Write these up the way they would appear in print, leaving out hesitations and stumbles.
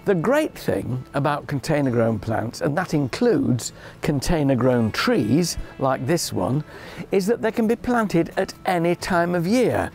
The great thing about container grown plants, and that includes container grown trees like this one, is that they can be planted at any time of year,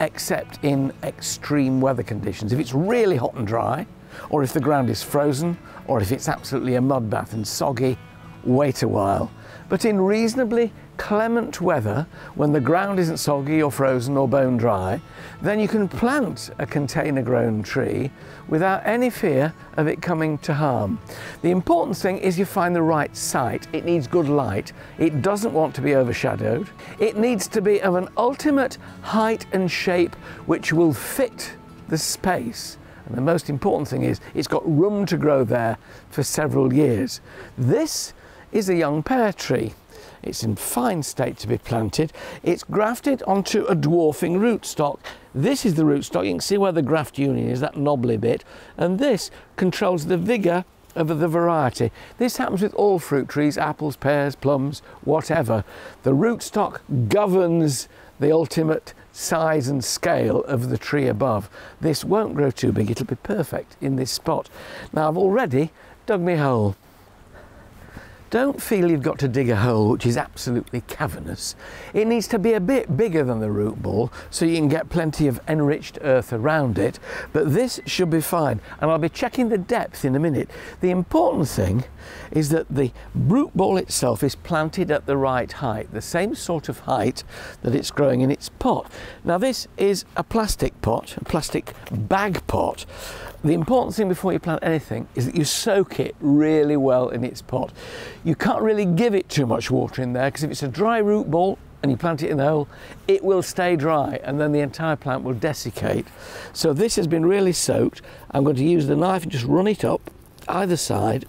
except in extreme weather conditions. If it's really hot and dry, or if the ground is frozen, or if it's absolutely a mud bath and soggy, wait a while. But in reasonably clement weather, when the ground isn't soggy or frozen or bone dry, then you can plant a container grown tree without any fear of it coming to harm. The important thing is you find the right site. It needs good light. It doesn't want to be overshadowed. It needs to be of an ultimate height and shape which will fit the space. And the most important thing is it's got room to grow there for several years. This is a young pear tree. It's in fine state to be planted. It's grafted onto a dwarfing rootstock. This is the rootstock. You can see where the graft union is, that knobbly bit. And this controls the vigour of the variety. This happens with all fruit trees, apples, pears, plums, whatever. The rootstock governs the ultimate size and scale of the tree above. This won't grow too big. It'll be perfect in this spot. Now, I've already dug me a hole. Don't feel you've got to dig a hole which is absolutely cavernous. It needs to be a bit bigger than the root ball so you can get plenty of enriched earth around it, but this should be fine, and I'll be checking the depth in a minute. The important thing is that the root ball itself is planted at the right height, the same sort of height that it's growing in its pot. Now, this is a plastic pot, a plastic bag pot. The important thing before you plant anything is that you soak it really well in its pot. You can't really give it too much water in there, because if it's a dry root ball and you plant it in the hole, it will stay dry and then the entire plant will desiccate. So this has been really soaked. I'm going to use the knife and just run it up either side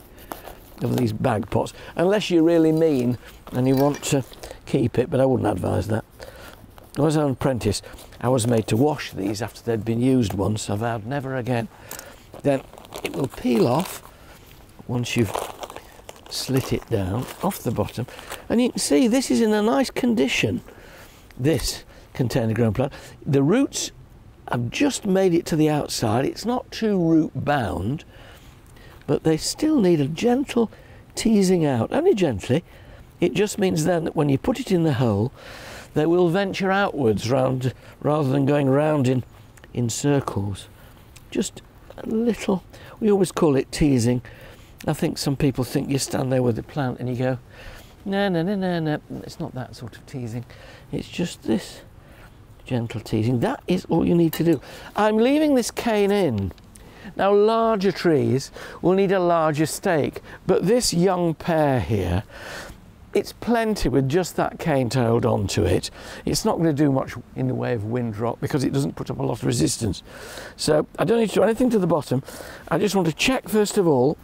of these bag pots, unless you're really mean and you want to keep it, but I wouldn't advise that. I was an apprentice. I was made to wash these after they'd been used once. I vowed never again. Then it will peel off once you've slit it down off the bottom, and you can see this is in a nice condition, this container grown plant. The roots have just made it to the outside. It's not too root bound, but they still need a gentle teasing out, only gently. It just means then that when you put it in the hole, they will venture outwards round rather than going round in circles. Just a little, we always call it teasing. I think some people think you stand there with the plant and you go, no, no, no, no, no. It's not that sort of teasing. It's just this gentle teasing. That is all you need to do. I'm leaving this cane in. Now, larger trees will need a larger stake, but this young pear here, it's plenty with just that cane to hold on to it. It's not going to do much in the way of wind rock because it doesn't put up a lot of resistance. So I don't need to do anything to the bottom. I just want to check first of all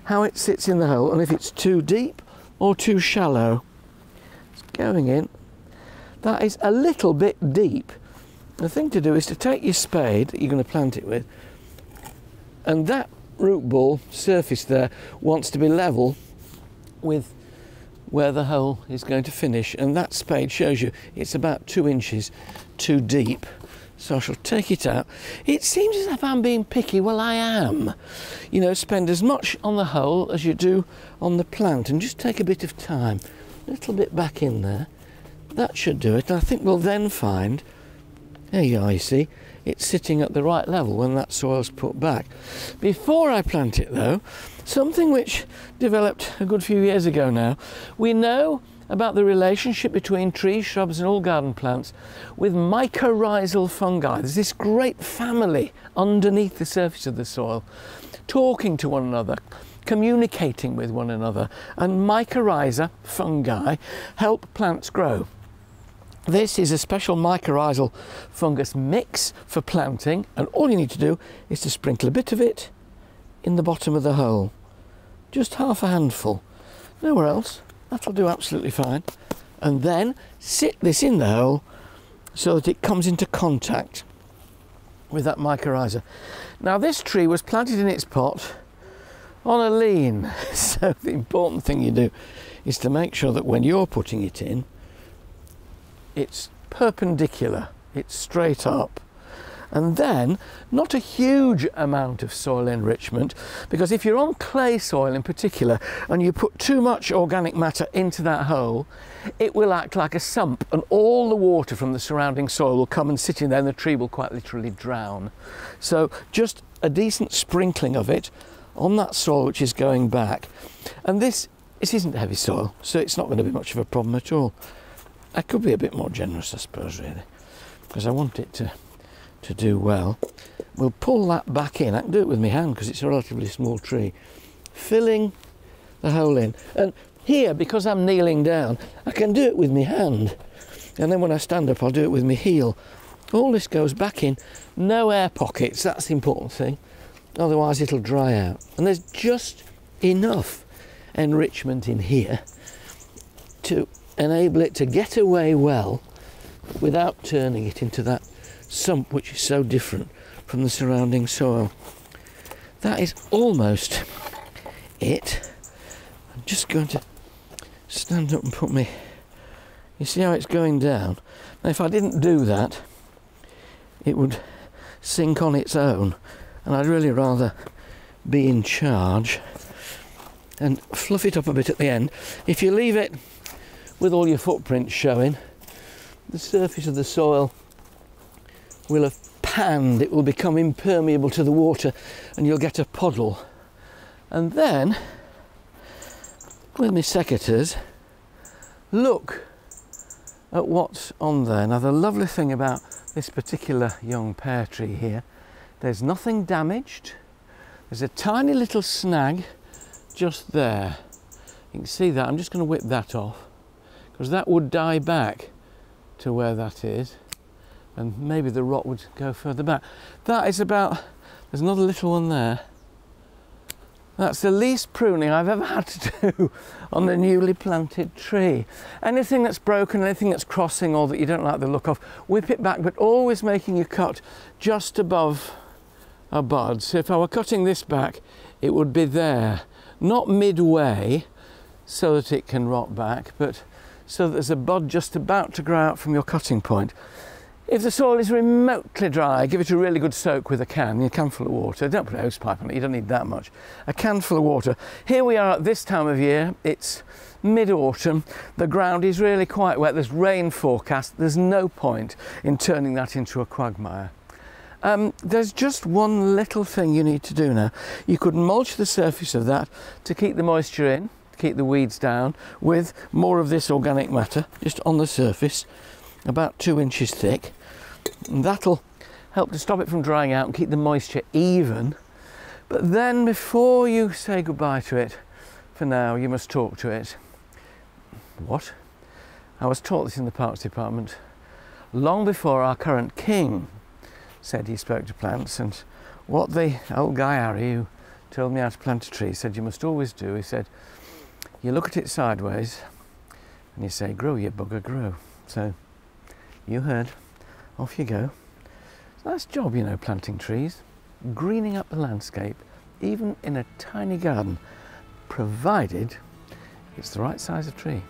how it sits in the hole and if it's too deep or too shallow. It's going in. That is a little bit deep. The thing to do is to take your spade that you're going to plant it with, and that root ball surface there wants to be level with where the hole is going to finish, and that spade shows you it's about 2 inches too deep. So I shall take it out. It seems as if I'm being picky. Well, I am. You know, spend as much on the hole as you do on the plant, and just take a bit of time. A little bit back in there. That should do it. And I think we'll then find, there you are, you see, it's sitting at the right level when that soil's put back. Before I plant it though, something which developed a good few years ago now, we know about the relationship between trees, shrubs and all garden plants with mycorrhizal fungi. There's this great family underneath the surface of the soil, talking to one another, communicating with one another, and mycorrhiza fungi help plants grow. This is a special mycorrhizal fungus mix for planting, and all you need to do is to sprinkle a bit of it in the bottom of the hole. Just half a handful, nowhere else. That'll do absolutely fine. And then sit this in the hole so that it comes into contact with that mycorrhiza. Now, this tree was planted in its pot on a lean, so the important thing you do is to make sure that when you're putting it in, it's perpendicular, it's straight up, And then not a huge amount of soil enrichment, because if you're on clay soil in particular and you put too much organic matter into that hole, it will act like a sump and all the water from the surrounding soil will come and sit in there and the tree will quite literally drown. So just a decent sprinkling of it on that soil which is going back. And this isn't heavy soil, so it's not going to be much of a problem at all. I could be a bit more generous, I suppose, really, because I want it to do well. We'll pull that back in. I can do it with my hand because it's a relatively small tree. Filling the hole in. And here, because I'm kneeling down, I can do it with my hand. And then when I stand up, I'll do it with my heel. All this goes back in. No air pockets, that's the important thing. Otherwise it'll dry out. And there's just enough enrichment in here to enable it to get away well without turning it into that sump which is so different from the surrounding soil. That is almost it. I'm just going to stand up and put me... You see how it's going down? Now if I didn't do that, it would sink on its own, and I'd really rather be in charge and fluff it up a bit at the end. If you leave it with all your footprints showing, the surface of the soil will have panned, it will become impermeable to the water and you'll get a puddle. And then, with my secateurs, look at what's on there. Now the lovely thing about this particular young pear tree here, there's nothing damaged. There's a tiny little snag just there. You can see that. I'm just going to whip that off because that would die back to where that is, and maybe the rot would go further back. That is about... There's another little one there. That's the least pruning I've ever had to do on the newly planted tree. Anything that's broken, anything that's crossing or that you don't like the look of, whip it back, but always making your cut just above a bud. So if I were cutting this back, it would be there, not midway so that it can rot back, but so that there's a bud just about to grow out from your cutting point. If the soil is remotely dry, give it a really good soak with a can full of water. Don't put a hose pipe on it, you don't need that much. A can full of water. Here we are at this time of year, it's mid-autumn, the ground is really quite wet, there's rain forecast, there's no point in turning that into a quagmire. There's just one little thing you need to do now. You could mulch the surface of that to keep the moisture in, to keep the weeds down, with more of this organic matter just on the surface, about 2 inches thick. And that'll help to stop it from drying out and keep the moisture even. But then before you say goodbye to it, for now, you must talk to it. What? I was taught this in the Parks Department long before our current king said he spoke to plants, and what the old guy Harry, who told me how to plant a tree, said you must always do, he said, you look at it sideways and you say, grow, you bugger, grow. So, you heard, off you go. It's a nice job, you know, planting trees, greening up the landscape, even in a tiny garden, provided it's the right size of tree.